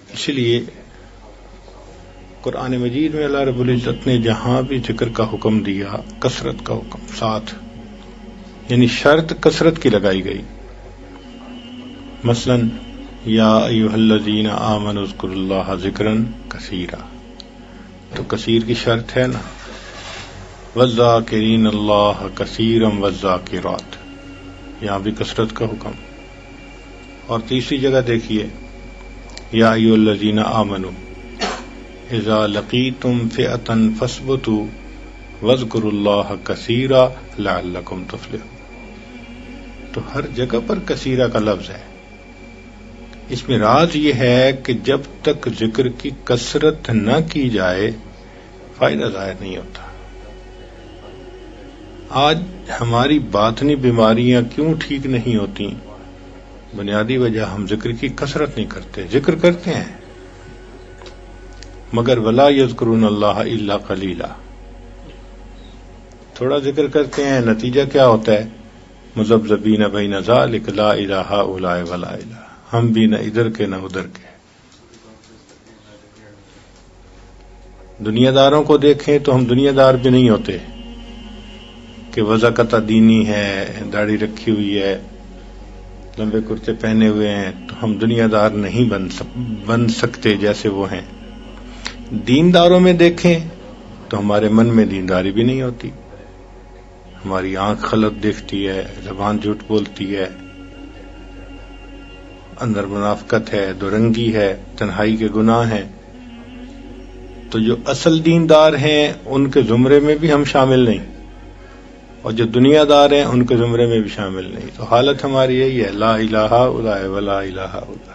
اسی لیے قرآن مجید میں اللہ رب العزت نے جہاں بھی ذکر کا حکم دیا کثرت کا حکم ساتھ، یعنی شرط کثرت کی لگائی گئی. مثلا یا ایھا الذین آمنوا اذکروا اللہ ذکرا کثیرا، تو کثیر کی شرط ہے نا، والذاکرین اللہ کثیرا والذاکرات، یہاں بھی کثرت کا حکم. اور تیسری جگہ دیکھیے یا ایھا الذین آمنوا اذا لقیتم فئۃ فاثبتوا واذکروا اللہ کثیرا لعلکم تفلحون. تو ہر جگہ پر کثیرہ کا لفظ ہے. اس میں راز یہ ہے کہ جب تک ذکر کی کثرت نہ کی جائے فائدہ ظاہر نہیں ہوتا. آج ہماری باطنی بیماریاں کیوں ٹھیک نہیں ہوتی؟ بنیادی وجہ ہم ذکر کی کثرت نہیں کرتے. ذکر کرتے ہیں مگر ولا یذکرون اللہ الا قلیلا، تھوڑا ذکر کرتے ہیں، نتیجہ کیا ہوتا ہے؟ مذبذبین بین ذلک لا الہ الا ولا الہ، ہم بھی نہ ادھر کے نہ ادھر کے. دنیا داروں کو دیکھیں تو ہم دنیا دار بھی نہیں ہوتے کہ وضاقت دینی ہے، داڑھی رکھی ہوئی ہے، لمبے کرتے پہنے ہوئے ہیں تو ہم دنیا دار نہیں بن سکتے جیسے وہ ہیں. دینداروں میں دیکھیں تو ہمارے من میں دینداری بھی نہیں ہوتی، ہماری آنکھ غلط دیکھتی ہے، زبان جھوٹ بولتی ہے، اندر منافقت ہے، دو رنگی ہے، تنہائی کے گناہ ہیں. تو جو اصل دیندار ہیں ان کے زمرے میں بھی ہم شامل نہیں، اور جو دنیا دار ہیں ان کے زمرے میں بھی شامل نہیں. تو حالت ہماری یہی ہے، لا الہ الا ولا الہ الا.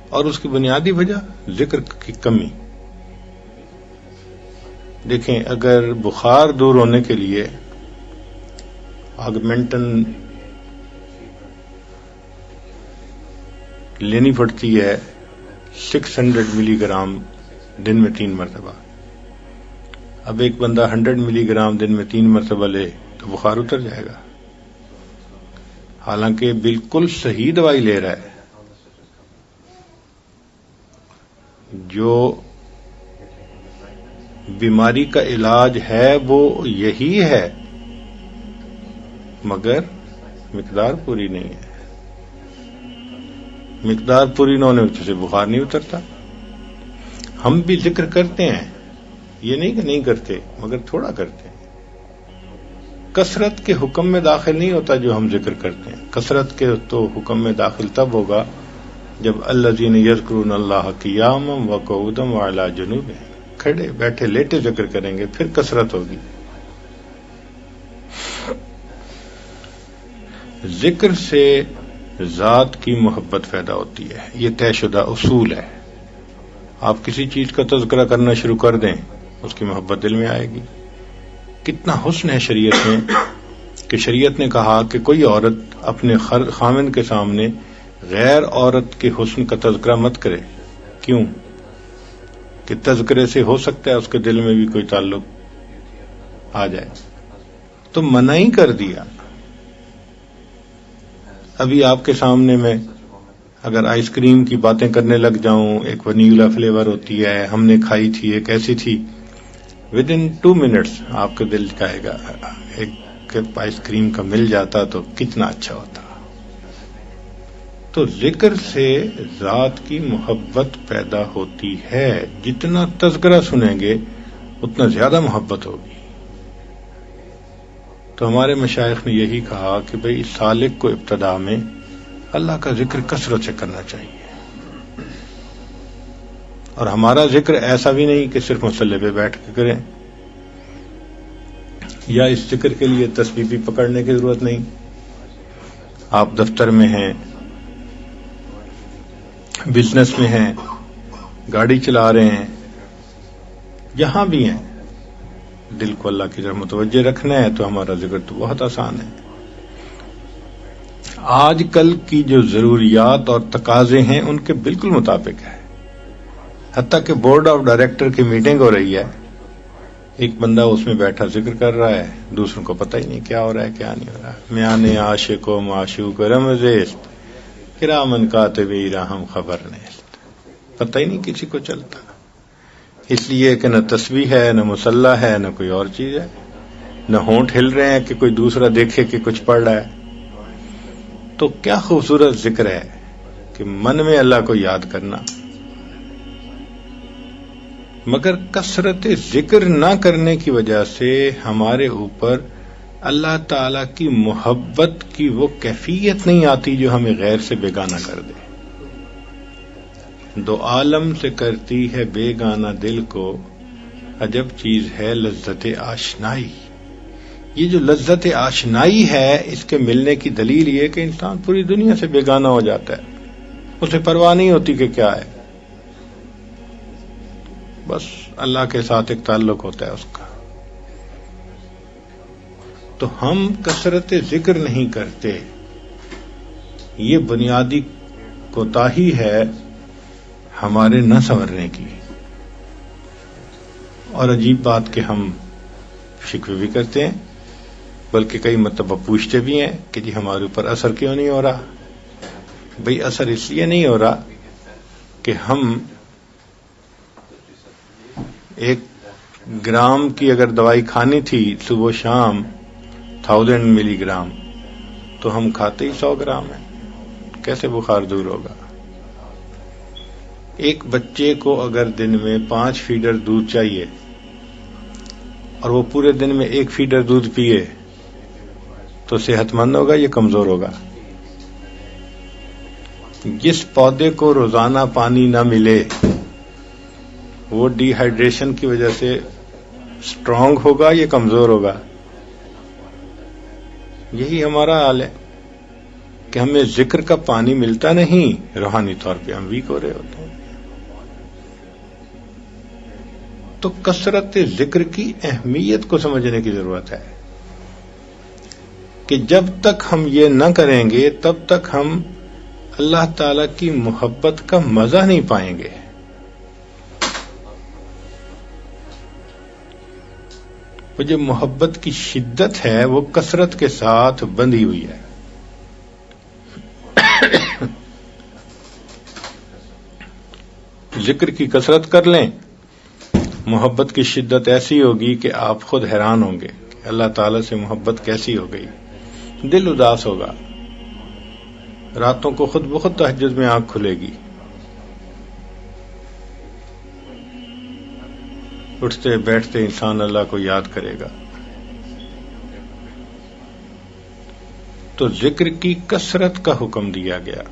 اور اس کی بنیادی وجہ ذکر کی کمی. دیکھیں اگر بخار دور ہونے کے لیے آگمنٹن لینی پڑتی ہے 600 ملی گرام دن میں 3 مرتبہ. اب ایک بندہ 100 ملی گرام دن میں 3 مرتبہ لے تو بخار اتر جائے گا، حالانکہ بالکل صحیح دوائی لے رہا ہے. جو بیماری کا علاج ہے وہ یہی ہے، مگر مقدار پوری نہیں ہے. مقدار پوری نہ ہونے سے بخار نہیں اترتا. ہم بھی ذکر کرتے ہیں، یہ نہیں کہ نہیں کرتے، مگر تھوڑا کرتے ہیں. کثرت کے حکم میں داخل نہیں ہوتا جو ہم ذکر کرتے ہیں. کثرت کے تو حکم میں داخل تب ہوگا جب الذین یذکرون اللہ قیاما وقعودا وعلی جنوبہم، کھڑے بیٹھے لیٹے ذکر کریں گے، پھر کثرت ہوگی. ذکر سے ذات کی محبت پیدا ہوتی ہے، یہ طے شدہ اصول ہے. آپ کسی چیز کا تذکرہ کرنا شروع کر دیں اس کی محبت دل میں آئے گی. کتنا حسن ہے شریعت میں کہ شریعت نے کہا کہ کوئی عورت اپنے خامن کے سامنے غیر عورت کے حسن کا تذکرہ مت کرے. کیوں؟ کہ تذکرے سے ہو سکتا ہے اس کے دل میں بھی کوئی تعلق آ جائے، تو منع ہی کر دیا. ابھی آپ کے سامنے میں اگر آئس کریم کی باتیں کرنے لگ جاؤں، ایک ونیلا فلیور ہوتی ہے، ہم نے کھائی تھی، ایک ایسی تھی، ود ان 2 منٹس آپ کا دل کہے گا ایک آئس کریم کا مل جاتا تو کتنا اچھا ہوتا. تو ذکر سے ذات کی محبت پیدا ہوتی ہے. جتنا تذکرہ سنیں گے اتنا زیادہ محبت ہوگی. تو ہمارے مشائخ نے یہی کہا کہ بھئی سالک کو ابتدا میں اللہ کا ذکر کثرت سے کرنا چاہیے. اور ہمارا ذکر ایسا بھی نہیں کہ صرف مصلی پہ بیٹھ کے کریں، یا اس ذکر کے لیے تسبیح بھی پکڑنے کی ضرورت نہیں. آپ دفتر میں ہیں، بزنس میں ہیں، گاڑی چلا رہے ہیں، جہاں بھی ہیں، دل کو اللہ کی طرف متوجہ رکھنا ہے تو ہمارا ذکر تو بہت آسان ہے. آج کل کی جو ضروریات اور تقاضے ہیں ان کے بالکل مطابق ہے. حتیٰ کہ بورڈ آف ڈائریکٹر کی میٹنگ ہو رہی ہے، ایک بندہ اس میں بیٹھا ذکر کر رہا ہے، دوسروں کو پتہ ہی نہیں کیا ہو رہا ہے کیا نہیں ہو رہا ہے. میاں عاشق و معشوق رمزیست کرامن کاتبین ہم خبر نہیں، پتہ ہی نہیں کسی کو چلتا، اس لیے کہ نہ تسبیح ہے، نہ مصلی ہے، نہ کوئی اور چیز ہے، نہ ہونٹ ہل رہے ہیں کہ کوئی دوسرا دیکھے کہ کچھ پڑھ رہا ہے۔ تو کیا خوبصورت ذکر ہے کہ من میں اللہ کو یاد کرنا، مگر کثرت ذکر نہ کرنے کی وجہ سے ہمارے اوپر اللہ تعالی کی محبت کی وہ کیفیت نہیں آتی جو ہمیں غیر سے بیگانہ کر دے۔ دو عالم سے کرتی ہے بیگانہ دل کو، عجب چیز ہے لذت آشنائی۔ یہ جو لذت آشنائی ہے، اس کے ملنے کی دلیل یہ کہ انسان پوری دنیا سے بیگانہ ہو جاتا ہے، اسے پرواہ نہیں ہوتی کہ کیا ہے، بس اللہ کے ساتھ ایک تعلق ہوتا ہے اس کا۔ تو ہم کثرت ذکر نہیں کرتے، یہ بنیادی کوتاہی ہے ہمارے نہ سنورنے کی۔ اور عجیب بات کہ ہم شکوے بھی کرتے ہیں، بلکہ کئی مرتبہ پوچھتے بھی ہیں کہ جی ہمارے اوپر اثر کیوں نہیں ہو رہا؟ بھئی اثر اس لیے نہیں ہو رہا کہ ہم 1 گرام کی اگر دوائی کھانی تھی صبح شام 1000 ملی گرام، تو ہم کھاتے ہی 100 گرام ہیں، کیسے بخار دور ہوگا؟ ایک بچے کو اگر دن میں 5 فیڈر دودھ چاہیے اور وہ پورے دن میں 1 فیڈر دودھ پیے تو صحت مند ہوگا یا کمزور ہوگا؟ جس پودے کو روزانہ پانی نہ ملے وہ ڈی ہائیڈریشن کی وجہ سے اسٹرانگ ہوگا یا کمزور ہوگا؟ یہی ہمارا حال ہے کہ ہمیں ذکر کا پانی ملتا نہیں، روحانی طور پہ ہم ویک ہو رہے ہوتے ہیں۔ تو کثرت ذکر کی اہمیت کو سمجھنے کی ضرورت ہے کہ جب تک ہم یہ نہ کریں گے تب تک ہم اللہ تعالی کی محبت کا مزہ نہیں پائیں گے۔ وہ جو محبت کی شدت ہے وہ کثرت کے ساتھ بندھی ہوئی ہے۔ ذکر کی کثرت کر لیں، محبت کی شدت ایسی ہوگی کہ آپ خود حیران ہوں گے کہ اللہ تعالی سے محبت کیسی ہو گئی۔ دل اداس ہوگا، راتوں کو خود بخود تہجد میں آنکھ کھلے گی، اٹھتے بیٹھتے انسان اللہ کو یاد کرے گا۔ تو ذکر کی کثرت کا حکم دیا گیا۔